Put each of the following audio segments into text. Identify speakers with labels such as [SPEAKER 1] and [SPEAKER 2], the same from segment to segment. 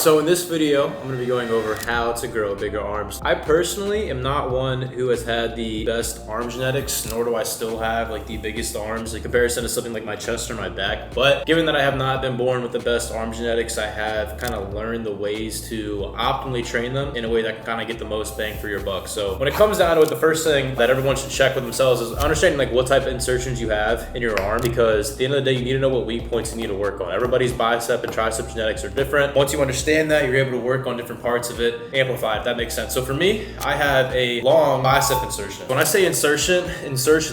[SPEAKER 1] So in this video, I'm going to be going over how to grow bigger arms. I personally am not one who has had the best arm genetics, nor do I still have like the biggest arms in comparison to something like my chest or my back. But given that I have not been born with the best arm genetics, I have kind of learned the ways to optimally train them in a way that can kind of get the most bang for your buck. So when it comes down to it, the first thing that everyone should check with themselves is understanding like what type of insertions you have in your arm, because at the end of the day, you need to know what weak points you need to work on. Everybody's bicep and tricep genetics are different. Once you understand that, you're able to work on different parts of it, amplify, if that makes sense. So for me, I have a long bicep insertion. When I say insertion,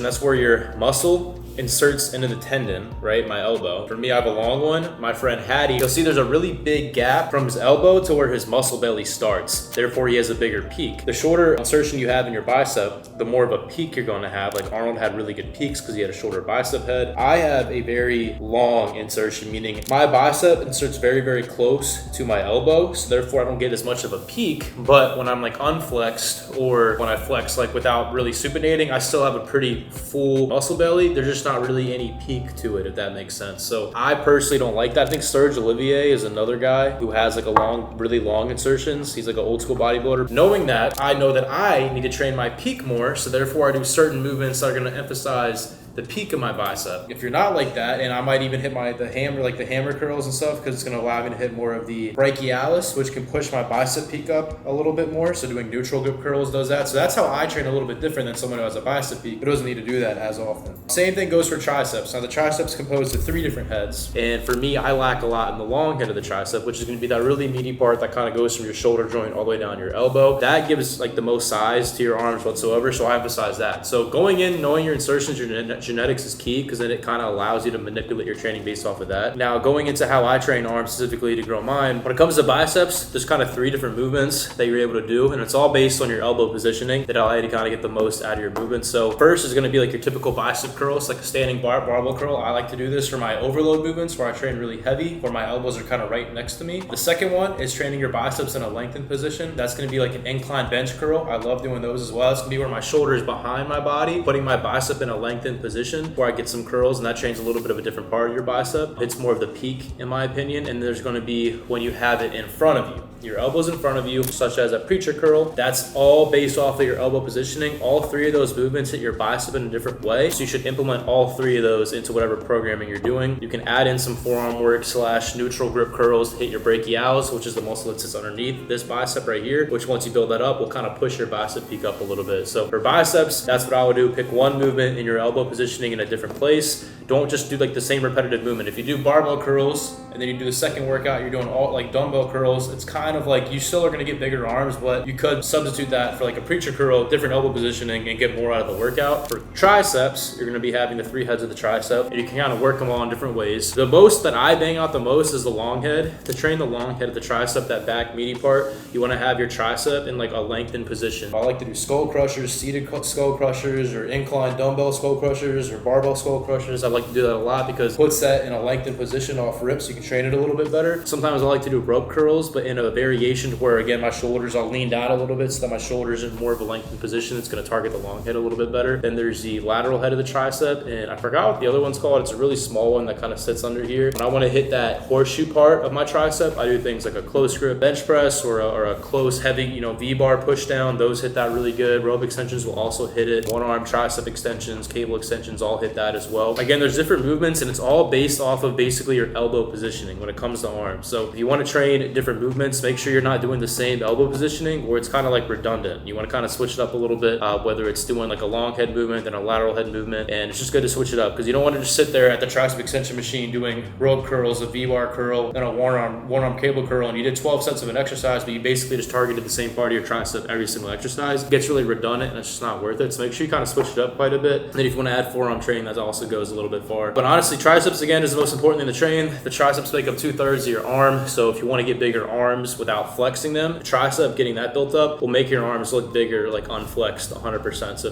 [SPEAKER 1] that's where your muscle inserts into the tendon, right? My elbow. For me, I have a long one. My friend Hattie, you'll see there's a really big gap from his elbow to where his muscle belly starts. Therefore, he has a bigger peak. The shorter insertion you have in your bicep, the more of a peak you're going to have. Like Arnold had really good peaks because he had a shorter bicep head. I have a very long insertion, meaning my bicep inserts very, very close to my elbow. So therefore, I don't get as much of a peak. But when I'm like unflexed, or when I flex like without really supinating, I still have a pretty full muscle belly. There's just not really any peak to it, if that makes sense. So I personally don't like that. I think Serge Olivier is another guy who has like a long, really long insertions. He's like an old school bodybuilder. Knowing that, I know that I need to train my peak more, so therefore I do certain movements that are going to emphasize the peak of my bicep. If you're not like that, and I might even hit the hammer curls and stuff, because it's going to allow me to hit more of the brachialis, which can push my bicep peak up a little bit more. So doing neutral grip curls does that. So that's how I train a little bit different than someone who has a bicep peak, but doesn't need to do that as often. Same thing goes for triceps. Now the triceps is composed of 3 different heads, and for me, I lack a lot in the long head of the tricep, which is going to be that really meaty part that kind of goes from your shoulder joint all the way down your elbow. That gives like the most size to your arms whatsoever, so I emphasize that. So going in, knowing your insertions, your genetics is key, because then it kind of allows you to manipulate your training based off of that. Now going into how I train arms specifically to grow mine, when it comes to biceps, there's kind of 3 different movements that you're able to do, and it's all based on your elbow positioning that allow you to kind of get the most out of your movement. So first is going to be like your typical bicep curls, like a standing barbell curl. I like to do this for my overload movements where I train really heavy, where my elbows are kind of right next to me. The second one is training your biceps in a lengthened position. That's going to be like an incline bench curl. I love doing those as well. It's going to be where my shoulder is behind my body, putting my bicep in a lengthened position where I get some curls, and that trains a little bit of a different part of your bicep. It's more of the peak in my opinion. And there's going to be when you have it in front of you, your elbows in front of you, such as a preacher curl. That's all based off of your elbow positioning. All 3 of those movements hit your bicep in a different way, so you should implement all 3 of those into whatever programming you're doing. You can add in some forearm work / neutral grip curls to hit your brachialis, which is the muscle that sits underneath this bicep right here, which once you build that up will kind of push your bicep peak up a little bit. So for biceps, that's what I would do. Pick one movement in your elbow positioning in a different place. Don't just do like the same repetitive movement. If you do barbell curls and then you do the second workout, you're doing all like dumbbell curls, it's kind of like you still are going to get bigger arms, but you could substitute that for like a preacher curl, different elbow positioning, and get more out of the workout. For triceps, you're going to be having the 3 heads of the tricep, and you can kind of work them all in different ways. The most that I bang out the most is the long head. To train the long head of the tricep, that back meaty part, you want to have your tricep in like a lengthened position. I like to do skull crushers, seated skull crushers, or incline dumbbell skull crushers, or barbell skull crushers. I like to do that a lot because it puts that in a lengthened position off rip, so you can train it a little bit better. Sometimes I like to do rope curls, but in a variation where again my shoulders are leaned out a little bit so that my shoulders in more of a lengthened position. It's going to target the long head a little bit better. Then there's the lateral head of the tricep, and I forgot what the other one's called. It's a really small one that kind of sits under here. When I want to hit that horseshoe part of my tricep, I do things like a close grip bench press or a close heavy V-bar push down. Those hit that really good. Rope extensions will also hit it. One arm tricep extensions, cable extensions all hit that as well. Again, there's different movements, and it's all based off of basically your elbow positioning when it comes to arms. So if you want to train different movements, make sure you're not doing the same elbow positioning where it's kind of like redundant. You want to kind of switch it up a little bit, whether it's doing like a long head movement then a lateral head movement, and it's just good to switch it up because you don't want to just sit there at the tricep extension machine doing rope curls, a V-bar curl, then a one arm cable curl, and you did 12 sets of an exercise, but you basically just targeted the same part of your tricep every single exercise. It gets really redundant and it's just not worth it. So make sure you kind of switch it up quite a bit. And then if you want to add forearm training, that also goes a little bit far. But honestly, triceps again is the most important thing to train. The triceps make up 2/3 of your arm. So if you want to get bigger arms without flexing them, the tricep, getting that built up will make your arms look bigger, like unflexed 100%. So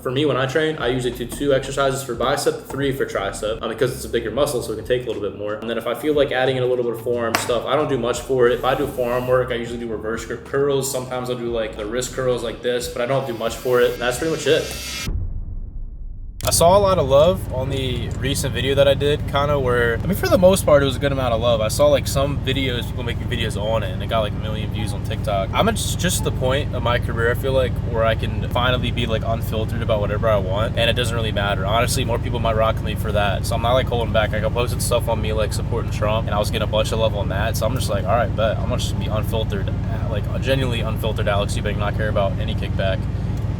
[SPEAKER 1] for me, when I train, I usually do 2 exercises for bicep, 3 for tricep, because it's a bigger muscle, so it can take a little bit more. And then if I feel like adding in a little bit of forearm stuff, I don't do much for it. If I do forearm work, I usually do reverse grip curls. Sometimes I'll do like the wrist curls like this, but I don't do much for it. And that's pretty much it. saw a lot of love on the recent video that I did, kind of where, I mean, for the most part, it was a good amount of love. I saw like some videos, people making videos on it, and it got like 1 million views on TikTok. I'm at just the point of my career, I feel like, where I can finally be like unfiltered about whatever I want, and it doesn't really matter. Honestly, more people might rock me for that, so I'm not like holding back. Like, I posted stuff on me like supporting Trump, and I was getting a bunch of love on that, so I'm just like, all right, bet I'm gonna just be unfiltered, like genuinely unfiltered Alex Eubank, not care about any kickback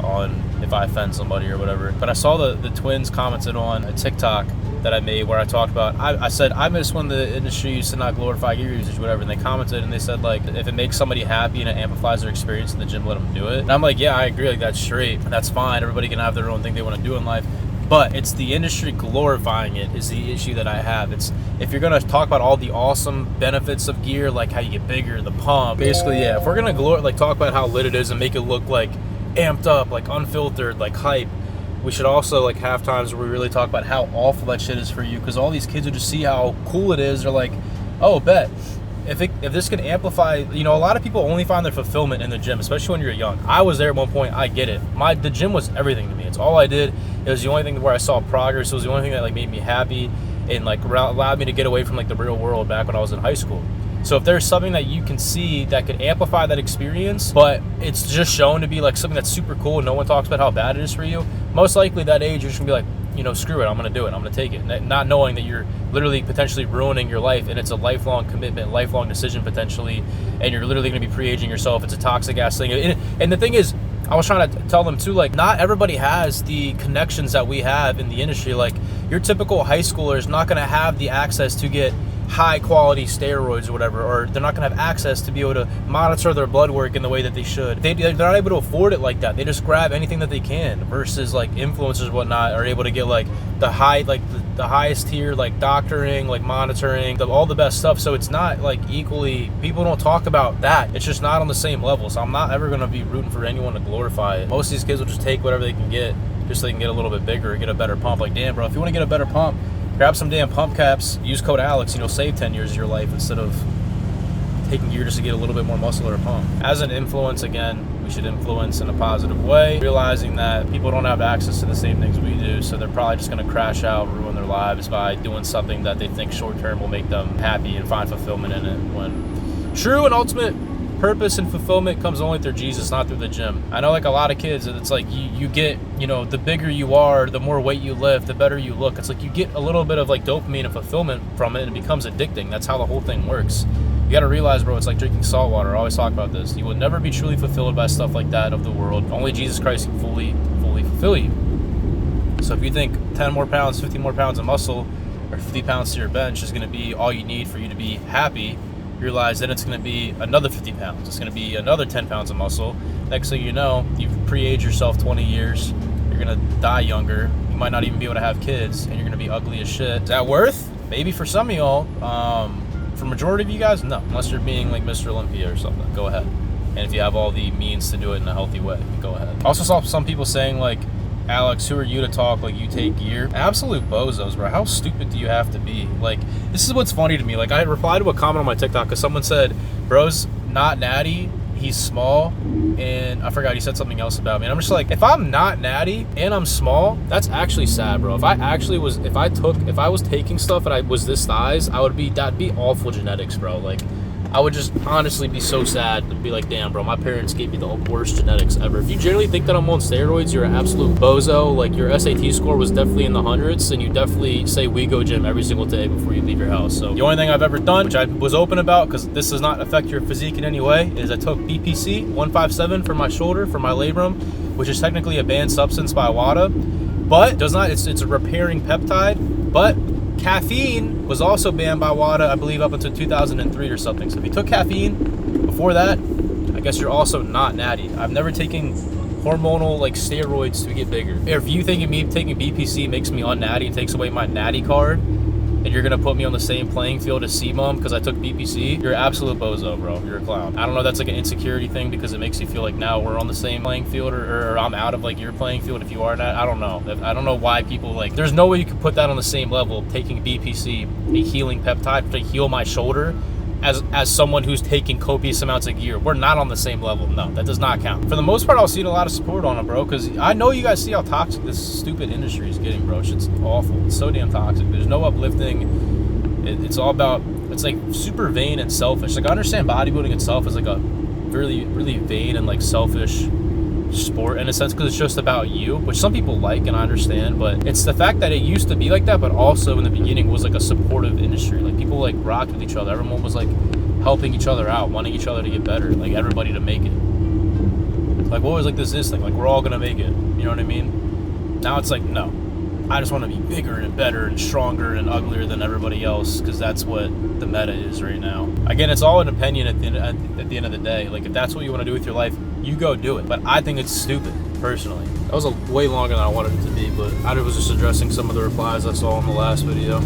[SPEAKER 1] on if I offend somebody or whatever. But I saw the twins commented on a TikTok that I made where I talked about, I said, I miss when the industry used to not glorify gear usage, whatever, and they commented and they said, like, if it makes somebody happy and it amplifies their experience in the gym, let them do it. And I'm like, yeah, I agree, like, that's straight, that's fine, everybody can have their own thing they want to do in life, but it's the industry glorifying it is the issue that I have. It's, if you're gonna talk about all the awesome benefits of gear, like how you get bigger, the pump, basically, yeah, if we're gonna like talk about how lit it is and make it look like amped up, like unfiltered, like hype, we should also like have times where we really talk about how awful that shit is for you, because all these kids who just see how cool it is, they're like, oh, bet if this can amplify, you know, a lot of people only find their fulfillment in the gym, especially when you're young. I was there at one point, I get it. The gym was everything to me. It's all I did. It was the only thing where I saw progress. It was the only thing that like made me happy and like allowed me to get away from like the real world back when I was in high school. So if there's something that you can see that could amplify that experience, but it's just shown to be like something that's super cool and no one talks about how bad it is for you, most likely that age you're just gonna be like, you know, screw it, I'm gonna do it, I'm gonna take it. Not knowing that you're literally potentially ruining your life, and it's a lifelong commitment, lifelong decision potentially, and you're literally gonna be pre-aging yourself. It's a toxic ass thing. And the thing is, I was trying to tell them too, like, not everybody has the connections that we have in the industry. Like, your typical high schooler is not gonna have the access to get high quality steroids or whatever, or they're not gonna have access to be able to monitor their blood work in the way that they should. They're not able to afford it like that. They just grab anything that they can, versus like influencers and whatnot are able to get like the highest tier, like doctoring, like monitoring, all the best stuff. So it's not like equally, people don't talk about that. It's just not on the same level. So I'm not ever gonna be rooting for anyone to glorify it. Most of these kids will just take whatever they can get just so they can get a little bit bigger, get a better pump. Like, damn, bro, if you want to get a better pump, grab some damn pump caps, use code Alex, you know, save 10 years of your life instead of taking gear just to get a little bit more muscle or a pump. As an influence, again, we should influence in a positive way, realizing that people don't have access to the same things we do, so they're probably just going to crash out, ruin their lives by doing something that they think short term will make them happy and find fulfillment in it, when true and ultimate purpose and fulfillment comes only through Jesus, not through the gym. I know like a lot of kids, it's like you get, you know, the bigger you are, the more weight you lift, the better you look. It's like you get a little bit of like dopamine and fulfillment from it, and it becomes addicting. That's how the whole thing works. You got to realize, bro, it's like drinking salt water. I always talk about this. You will never be truly fulfilled by stuff like that of the world. Only Jesus Christ can fully fulfill you. So if you think 10 more pounds, 50 more pounds of muscle, or 50 pounds to your bench is going to be all you need for you to be happy, realize that it's going to be another 50 pounds. It's going to be another 10 pounds of muscle. Next thing you know, you've pre-aged yourself 20 years. You're going to die younger. You might not even be able to have kids, and you're going to be ugly as shit. Is that worth? Maybe for some of y'all. For majority of you guys, no. Unless you're being like Mr. Olympia or something, go ahead. And if you have all the means to do it in a healthy way, go ahead. I also saw some people saying like, Alex, who are you to talk like you take gear? Absolute bozos, bro. How stupid do you have to be? Like, this is what's funny to me. Like, I replied to a comment on my TikTok because someone said, bro's not natty, he's small, and I forgot, he said something else about me. And I'm just like, if I'm not natty and I'm small, that's actually sad, bro. If I was taking stuff and I was this size, that'd be awful genetics, bro. Like, I would just honestly be so sad to be like, damn, bro, my parents gave me the worst genetics ever. If you generally think that I'm on steroids, you're an absolute bozo. Like, your SAT score was definitely in the hundreds, and you definitely say we go gym every single day before you leave your house. So the only thing I've ever done, which I was open about because this does not affect your physique in any way, is I took BPC 157 for my shoulder, for my labrum, which is technically a banned substance by WADA, but it's a repairing peptide, but caffeine was also banned by WADA, I believe, up until 2003 or something. So if you took caffeine before that, I guess you're also not natty. I've never taken hormonal like steroids to get bigger. If you think me taking BPC makes me unnatty and takes away my natty card, and you're gonna put me on the same playing field as C-Mom because I took BPC, you're an absolute bozo, bro. You're a clown. I don't know if that's like an insecurity thing because it makes you feel like now we're on the same playing field, or I'm out of like your playing field if you are not. I don't know. I don't know why people like, there's no way you can put that on the same level, taking BPC, a healing peptide to heal my shoulder, as someone who's taking copious amounts of gear. We're not on the same level. No, that does not count. For the most part, I'll see a lot of support on it, bro, because I know you guys see how toxic this stupid industry is getting, bro. It's awful. It's so damn toxic. There's no uplifting. It's all about, it's like super vain and selfish. Like, I understand bodybuilding itself is like a really, really vain and like selfish sport in a sense, because it's just about you, which some people like, and I understand, but it's the fact that it used to be like that, but also in the beginning was like a supportive industry. Like, people like rocked with each other. Everyone was like helping each other out, wanting each other to get better, like everybody to make it. Like, what was like this thing, like we're all gonna make it, you know what I mean? Now it's like, no, I just want to be bigger and better and stronger and uglier than everybody else, because that's what the meta is right now. Again, it's all an opinion at the end of the day. Like, if that's what you want to do with your life, you go do it. But I think it's stupid, personally. That was way longer than I wanted it to be, but I was just addressing some of the replies I saw in the last video.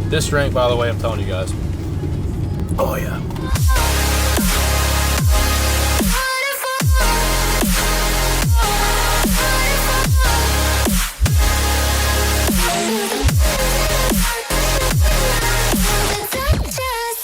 [SPEAKER 1] This rank, by the way, I'm telling you guys. Oh yeah.